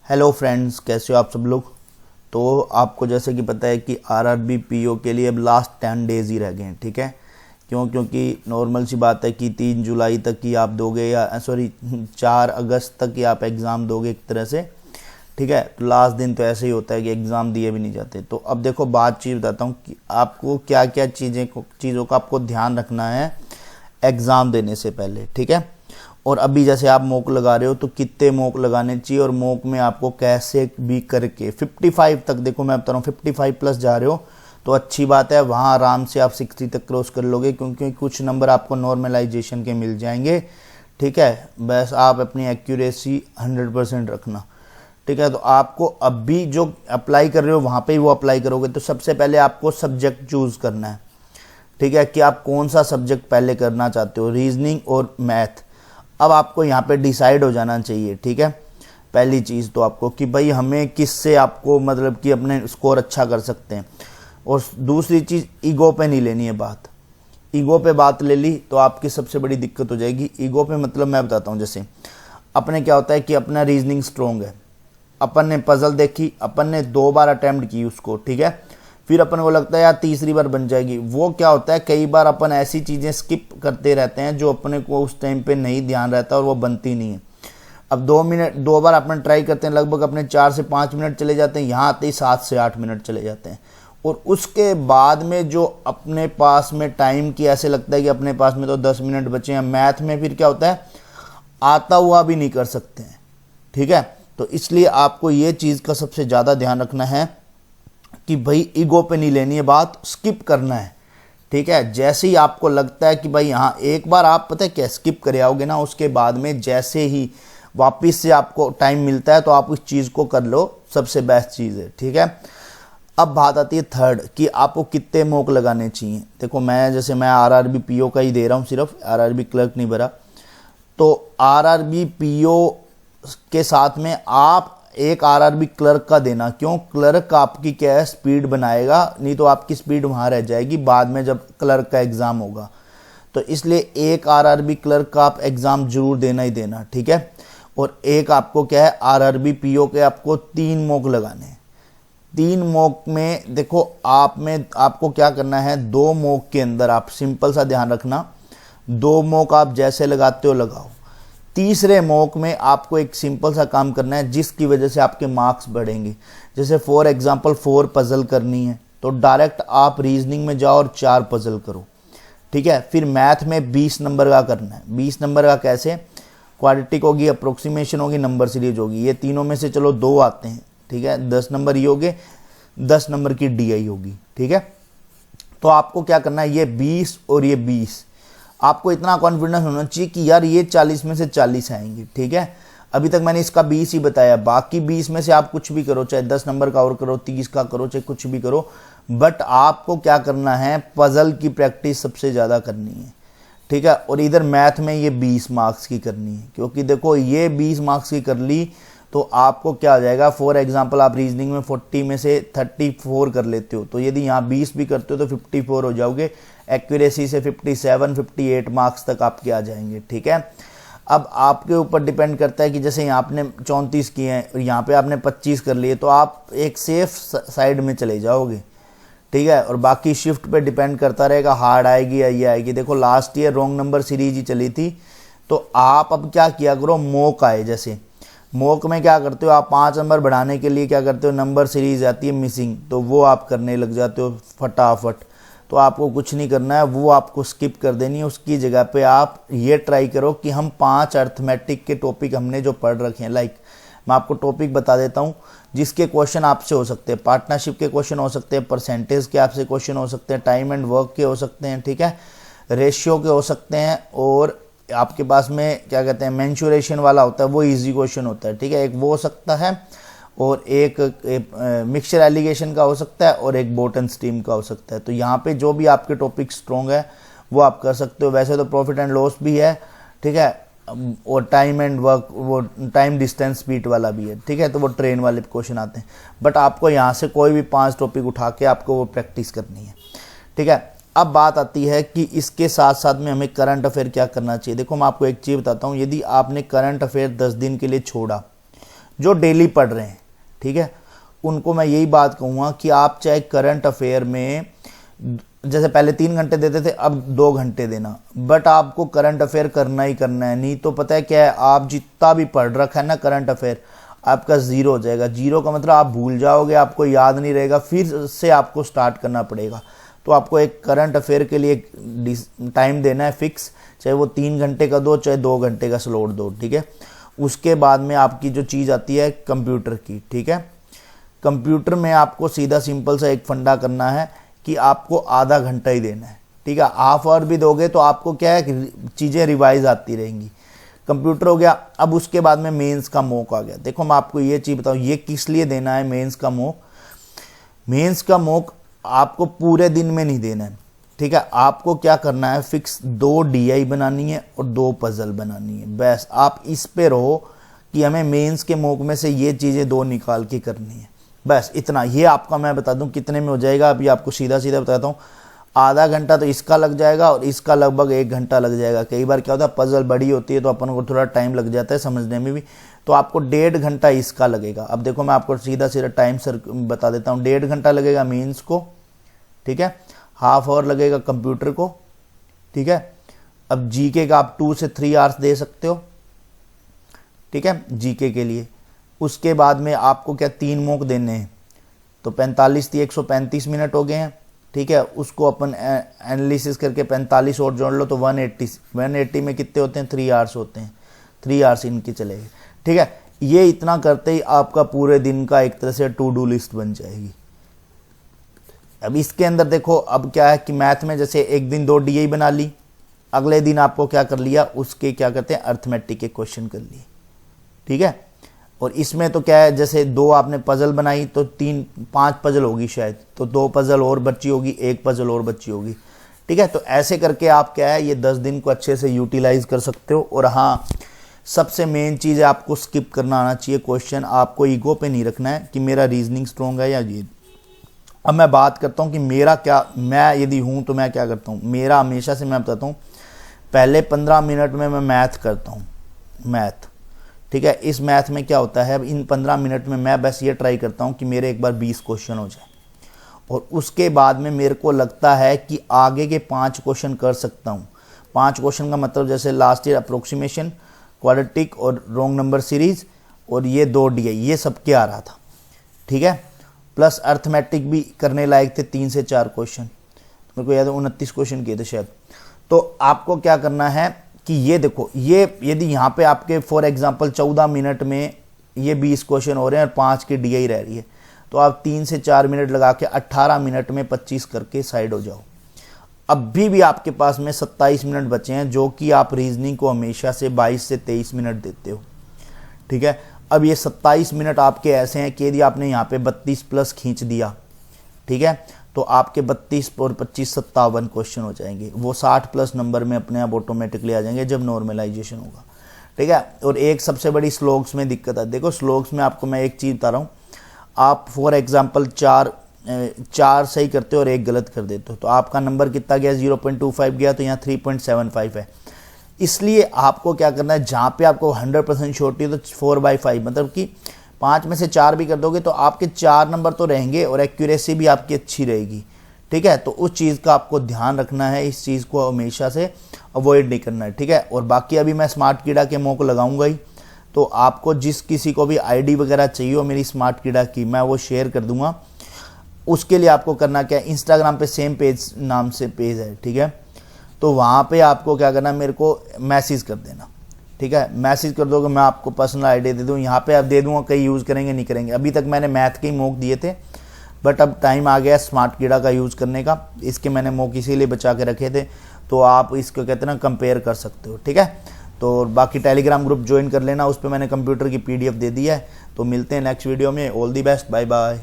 Hello friends, कैसे हो आप सब लोग। तो आपको जैसे कि पता है कि आरआरबी पीओ के लिए अब लास्ट 10 डेज़ ही रह गए हैं। ठीक है, क्योंकि नॉर्मल सी बात है कि 3 जुलाई तक ही आप दोगे या 4 अगस्त तक ही आप एग्ज़ाम दोगे एक तरह से। ठीक है, तो लास्ट दिन तो ऐसे ही होता है कि एग्ज़ाम दिए भी नहीं जाते। तो अब देखो बात चीज़ बताता हूँ कि आपको क्या क्या चीज़ों का आपको ध्यान रखना है एग्ज़ाम देने से पहले। ठीक है, और अभी जैसे आप मॉक लगा रहे हो तो कितने मॉक लगाने चाहिए और मॉक में आपको कैसे भी करके 55 तक, देखो मैं बता रहा हूँ 55 प्लस जा रहे हो तो अच्छी बात है, वहाँ आराम से आप 60 तक क्रॉस कर लोगे क्योंकि कुछ नंबर आपको नॉर्मलाइजेशन के मिल जाएंगे। ठीक है, बस आप अपनी एक्यूरेसी 100% रखना। ठीक है, तो आपको अभी जो अप्लाई कर रहे हो वहाँ पे ही वो अप्लाई करोगे। तो सबसे पहले आपको सब्जेक्ट चूज़ करना है। ठीक है, कि आप कौन सा सब्जेक्ट पहले करना चाहते हो, रीजनिंग और मैथ। अब आपको यहाँ पे डिसाइड हो जाना चाहिए। ठीक है, पहली चीज़ तो आपको कि भाई हमें किससे आपको मतलब कि अपने स्कोर अच्छा कर सकते हैं। और दूसरी चीज़, ईगो पे नहीं लेनी है बात। ईगो पे बात ले ली तो आपकी सबसे बड़ी दिक्कत हो जाएगी। ईगो पे मतलब मैं बताता हूँ, जैसे अपने क्या होता है कि अपना रीजनिंग स्ट्रोंग है, अपन ने पजल देखी, अपन ने 2 बार अटेम्प्ट की उसको। ठीक है, फिर अपन को लगता है यार तीसरी बार बन जाएगी। वो क्या होता है, कई बार अपन ऐसी चीज़ें स्किप करते रहते हैं जो अपने को उस टाइम पे नहीं ध्यान रहता और वो बनती नहीं है। अब 2 बार अपन ट्राई करते हैं, लगभग अपने 4 से 5 मिनट चले जाते हैं, यहाँ आते ही 7 से 8 मिनट चले जाते हैं। और उसके बाद में जो अपने पास में टाइम की ऐसे लगता है कि अपने पास में तो 10 मिनट बचे हैं। मैथ में फिर क्या होता है, आता हुआ भी नहीं कर सकते हैं। ठीक है, तो इसलिए आपको ये चीज़ का सबसे ज़्यादा ध्यान रखना है कि भाई ईगो पे नहीं लेनी है बात, स्किप करना है। ठीक है, जैसे ही आपको लगता है कि भाई हाँ एक बार आप पता है क्या स्किप कर आओगे ना, उसके बाद में जैसे ही वापस से आपको टाइम मिलता है तो आप उस चीज़ को कर लो, सबसे बेस्ट चीज़ है। ठीक है, अब बात आती है थर्ड कि आपको कितने मॉक लगाने चाहिए। देखो मैं आरआरबी पीओ का ही दे रहा हूँ, सिर्फ आरआरबी क्लर्क नहीं भरा। तो आरआरबी पीओ के साथ में आप एक आरआरबी क्लर्क का देना। क्यों, क्लर्क आपकी क्या है स्पीड बनाएगा, नहीं तो आपकी स्पीड वहाँ रह जाएगी बाद में जब क्लर्क का एग्ज़ाम होगा। तो इसलिए एक आरआरबी क्लर्क का आप एग्ज़ाम जरूर देना ही देना। ठीक है, और एक आपको क्या है आरआरबी पीओ के आपको 3 मॉक लगाने हैं। 3 मॉक में देखो आपको क्या करना है, 2 मॉक के अंदर आप सिंपल सा ध्यान रखना, 2 मॉक आप जैसे लगाते हो लगाओ। तीसरे मॉक में आपको एक सिंपल सा काम करना है जिसकी वजह से आपके मार्क्स बढ़ेंगे। जैसे फॉर एग्जांपल 4 पजल करनी है तो डायरेक्ट आप रीजनिंग में जाओ और 4 पजल करो। ठीक है, फिर मैथ में 20 नंबर का करना है। 20 नंबर का कैसे, क्वाड्रेटिक होगी, अप्रोक्सीमेशन होगी, नंबर सीरीज होगी। ये तीनों में से चलो 2 आते हैं। ठीक है, 10 नंबर ये हो गए, 10 नंबर की DI होगी। ठीक है, तो आपको क्या करना है, ये 20 और ये 20 आपको इतना कॉन्फिडेंस होना चाहिए कि यार ये 40 में से 40 आएंगे। ठीक है, अभी तक मैंने इसका 20 ही बताया, बाकी 20 में से आप कुछ भी करो, चाहे 10 नंबर का और करो, 30 का करो, चाहे कुछ भी करो, बट आपको क्या करना है, पजल की प्रैक्टिस सबसे ज़्यादा करनी है। ठीक है, और इधर मैथ में ये 20 मार्क्स की करनी है, क्योंकि देखो ये 20 मार्क्स की कर ली तो आपको क्या आ जाएगा, फॉर एग्जाम्पल आप रीजनिंग में 40 में से 34 कर लेते हो तो यदि यहाँ 20 भी करते हो तो 54 हो जाओगे। एक्यूरेसी से 57 58 मार्क्स तक आपके आ जाएंगे। ठीक है, अब आपके ऊपर डिपेंड करता है कि जैसे यहाँ आपने 34 किए हैं और यहाँ पे आपने 25 कर लिए तो आप एक सेफ साइड में चले जाओगे। ठीक है, और बाकी शिफ्ट पे डिपेंड करता रहेगा, हार्ड आएगी या ये आएगी। देखो last year wrong number series ही चली थी, तो आप अब क्या किया करो, मॉक आए, जैसे मॉक में क्या करते हो आप 5 नंबर बढ़ाने के लिए क्या करते हो, नंबर सीरीज आती है मिसिंग, तो वो आप करने लग जाते हो फटाफट। तो आपको कुछ नहीं करना है, वो आपको स्किप कर देनी है। उसकी जगह पे आप ये ट्राई करो कि हम 5 अर्थमेटिक के टॉपिक हमने जो पढ़ रखे हैं, लाइक मैं आपको टॉपिक बता देता हूँ जिसके क्वेश्चन आपसे हो सकते हैं। पार्टनरशिप के क्वेश्चन हो सकते हैं, परसेंटेज के आपसे क्वेश्चन हो सकते हैं, टाइम एंड वर्क के हो सकते हैं। ठीक है, रेशियो के हो सकते हैं, और आपके पास में क्या कहते हैं मेंशुरेशन वाला होता है, वो इजी क्वेश्चन होता है। ठीक है, एक वो हो सकता है, और एक मिक्सचर एलिगेशन का हो सकता है, और एक बोटन स्ट्रीम का हो सकता है। तो यहाँ पे जो भी आपके टॉपिक स्ट्रॉन्ग है वो आप कर सकते हो। वैसे तो प्रॉफिट एंड लॉस भी है। ठीक है, और टाइम एंड वर्क, वो टाइम डिस्टेंस स्पीड वाला भी है। ठीक है, तो वो ट्रेन वाले क्वेश्चन आते हैं, बट आपको यहाँ से कोई भी 5 टॉपिक उठा के आपको वो प्रैक्टिस करनी है। ठीक है, अब बात आती है कि इसके साथ साथ में हमें करंट अफेयर क्या करना चाहिए। देखो मैं आपको एक चीज़ बताता हूँ, यदि आपने करंट अफेयर 10 दिन के लिए छोड़ा, जो डेली पढ़ रहे हैं, ठीक है, उनको मैं यही बात कहूँगा कि आप चाहे करंट अफेयर में जैसे पहले 3 घंटे देते थे, अब 2 घंटे देना, बट आपको करंट अफेयर करना ही करना है। नहीं तो पता है क्या है, आप जितना भी पढ़ रखा है ना करंट अफेयर, आपका ज़ीरो हो जाएगा। जीरो का मतलब आप भूल जाओगे, आपको याद नहीं रहेगा, फिर से आपको स्टार्ट करना पड़ेगा। तो आपको एक करंट अफेयर के लिए टाइम देना है फिक्स, चाहे वो 3 घंटे का दो, चाहे 2 घंटे का स्लॉट दो, ठीक है। उसके बाद में आपकी जो चीज़ आती है कंप्यूटर की, ठीक है। कंप्यूटर में आपको सीधा सिंपल सा एक फंडा करना है कि आपको आधा घंटा ही देना है, ठीक है। हाफ आवर भी दोगे तो आपको क्या है, चीज़ें रिवाइज आती रहेंगी। कंप्यूटर हो गया। अब उसके बाद में मेंस का मॉक आ गया। देखो मैं आपको ये चीज़ बताऊँ, ये किस लिए देना है मेंस का मॉक। मेंस का मॉक आपको पूरे दिन में नहीं देना है, ठीक है। आपको क्या करना है, फिक्स 2 DI बनानी है और 2 पजल बनानी है, बस आप इस पे रहो कि हमें मेंस के मॉक में से ये चीज़ें 2 निकाल के करनी है, बस इतना। ये आपका मैं बता दूं कितने में हो जाएगा, अभी आपको सीधा सीधा बताता हूँ। आधा घंटा तो इसका लग जाएगा और इसका लगभग 1 घंटा लग जाएगा। कई बार क्या होता है, पजल बड़ी होती है तो अपन को थोड़ा टाइम लग जाता है समझने में भी, तो आपको 1.5 घंटा इसका लगेगा। अब देखो मैं आपको सीधा सीधा टाइम सर बता देता हूँ। 1.5 घंटा लगेगा मेंस को, ठीक है। हाफ आवर लगेगा कंप्यूटर को, ठीक है। अब जीके का आप 2 से 3 आवर्स दे सकते हो, ठीक है, जीके के लिए। उसके बाद में आपको क्या 3 मॉक देने हैं, तो 45 थी 135 मिनट हो गए हैं, ठीक है। उसको अपन एनालिसिस करके 45 और जोड़ लो तो 180 में कितने होते हैं, 3 आवर्स होते हैं। 3 आवर्स इनके चलेंगे, ठीक है। ये इतना करते ही आपका पूरे दिन का एक तरह से टू डू लिस्ट बन जाएगी। अब इसके अंदर देखो, अब क्या है कि मैथ में जैसे एक दिन 2 DI बना ली, अगले दिन आपको क्या कर लिया, उसके क्या कहते हैं अर्थमेटिक के क्वेश्चन कर लिए, ठीक है। और इसमें तो क्या है, जैसे 2 आपने पजल बनाई तो 5 पजल होगी शायद, तो 2 पजल और बची होगी, 1 पजल और बची होगी, ठीक है। तो ऐसे करके आप क्या है ये 10 दिन को अच्छे से यूटिलाइज कर सकते हो। और हाँ, सबसे मेन चीज़ है आपको स्किप करना आना चाहिए क्वेश्चन। आपको ईगो पे नहीं रखना है कि मेरा रीजनिंग स्ट्रॉन्ग है या ये। अब मैं बात करता हूँ कि मेरा क्या, मैं यदि हूँ तो मैं क्या करता हूँ। मेरा हमेशा से मैं बताता हूँ, पहले 15 मिनट में मैं मैथ करता हूँ, मैथ, ठीक है। इस मैथ में क्या होता है, अब इन 15 मिनट में मैं बस ये ट्राई करता हूँ कि मेरे एक बार 20 क्वेश्चन हो जाए, और उसके बाद में मेरे को लगता है कि आगे के 5 क्वेश्चन कर सकता हूँ। 5 क्वेश्चन का मतलब जैसे लास्ट ईयर अप्रोक्सीमेशन, क्वाड्रेटिक और रॉन्ग नंबर सीरीज, और ये 2 DI, ये सबके आ रहा था, ठीक है। प्लस अर्थमेटिक भी करने लायक थे 3 से 4 क्वेश्चन, मेरे को याद है 29 क्वेश्चन किए थे शायद। तो आपको क्या करना है कि ये देखो, ये यदि यहाँ पे आपके फॉर एग्जांपल 14 मिनट में ये 20 क्वेश्चन हो रहे हैं और 5 की DI रह रही है, तो आप 3 से 4 मिनट लगा के 18 मिनट में 25 करके साइड हो जाओ। अभी भी आपके पास में 27 मिनट बचे हैं, जो कि आप रीजनिंग को हमेशा से 22 से 23 मिनट देते हो, ठीक है। अब ये 27 मिनट आपके ऐसे हैं कि यदि आपने यहाँ पे 32 प्लस खींच दिया, ठीक है, तो आपके 32 और 25 57 क्वेश्चन हो जाएंगे। वो 60 प्लस नंबर में अपने आप ऑटोमेटिकली आ जाएंगे जब नॉर्मलाइजेशन होगा, ठीक है। और एक सबसे बड़ी स्लोग्स में दिक्कत है। देखो स्लोग्स में आपको मैं एक चीज़ बता रहा हूँ, आप फॉर एग्जांपल 4 सही करते हो और 1 गलत कर देते हो, तो आपका नंबर कितना गया, 0.25 गया, तो यहाँ 3.75 है। इसलिए आपको क्या करना है, जहाँ पे आपको 100% श्योरिटी है तो 4/5 मतलब कि 5 में से 4 भी कर दोगे तो आपके 4 नंबर तो रहेंगे और एक्यूरेसी भी आपकी अच्छी रहेगी, ठीक है। तो उस चीज़ का आपको ध्यान रखना है, इस चीज़ को हमेशा से अवॉइड नहीं करना है, ठीक है। और बाकी अभी मैं स्मार्ट कीड़ा के मॉक लगाऊंगा ही, तो आपको जिस किसी को भी ID वगैरह चाहिए हो मेरी स्मार्ट कीड़ा की, मैं वो शेयर कर दूंगा। उसके लिए आपको करना क्या है, इंस्टाग्राम पे सेम पेज नाम से पेज है, ठीक है। तो वहाँ पे आपको क्या करना है, मेरे को मैसेज कर देना, ठीक है। मैसेज कर दोगे, मैं आपको पर्सनल ID दे दूँ। यहाँ पे आप दे दूँगा, कई यूज़ करेंगे नहीं करेंगे। अभी तक मैंने मैथ के ही मॉक दिए थे, बट अब टाइम आ गया स्मार्ट कीड़ा का यूज़ करने का। इसके मैंने मॉक इसीलिए बचा के रखे थे, तो आप इसको कहते हैं ना कंपेयर कर सकते हो, ठीक है। तो बाकी टेलीग्राम ग्रुप ज्वाइन कर लेना, उस पर मैंने कंप्यूटर की PDF दे दी है। तो मिलते हैं नेक्स्ट वीडियो में। All the best, bye bye.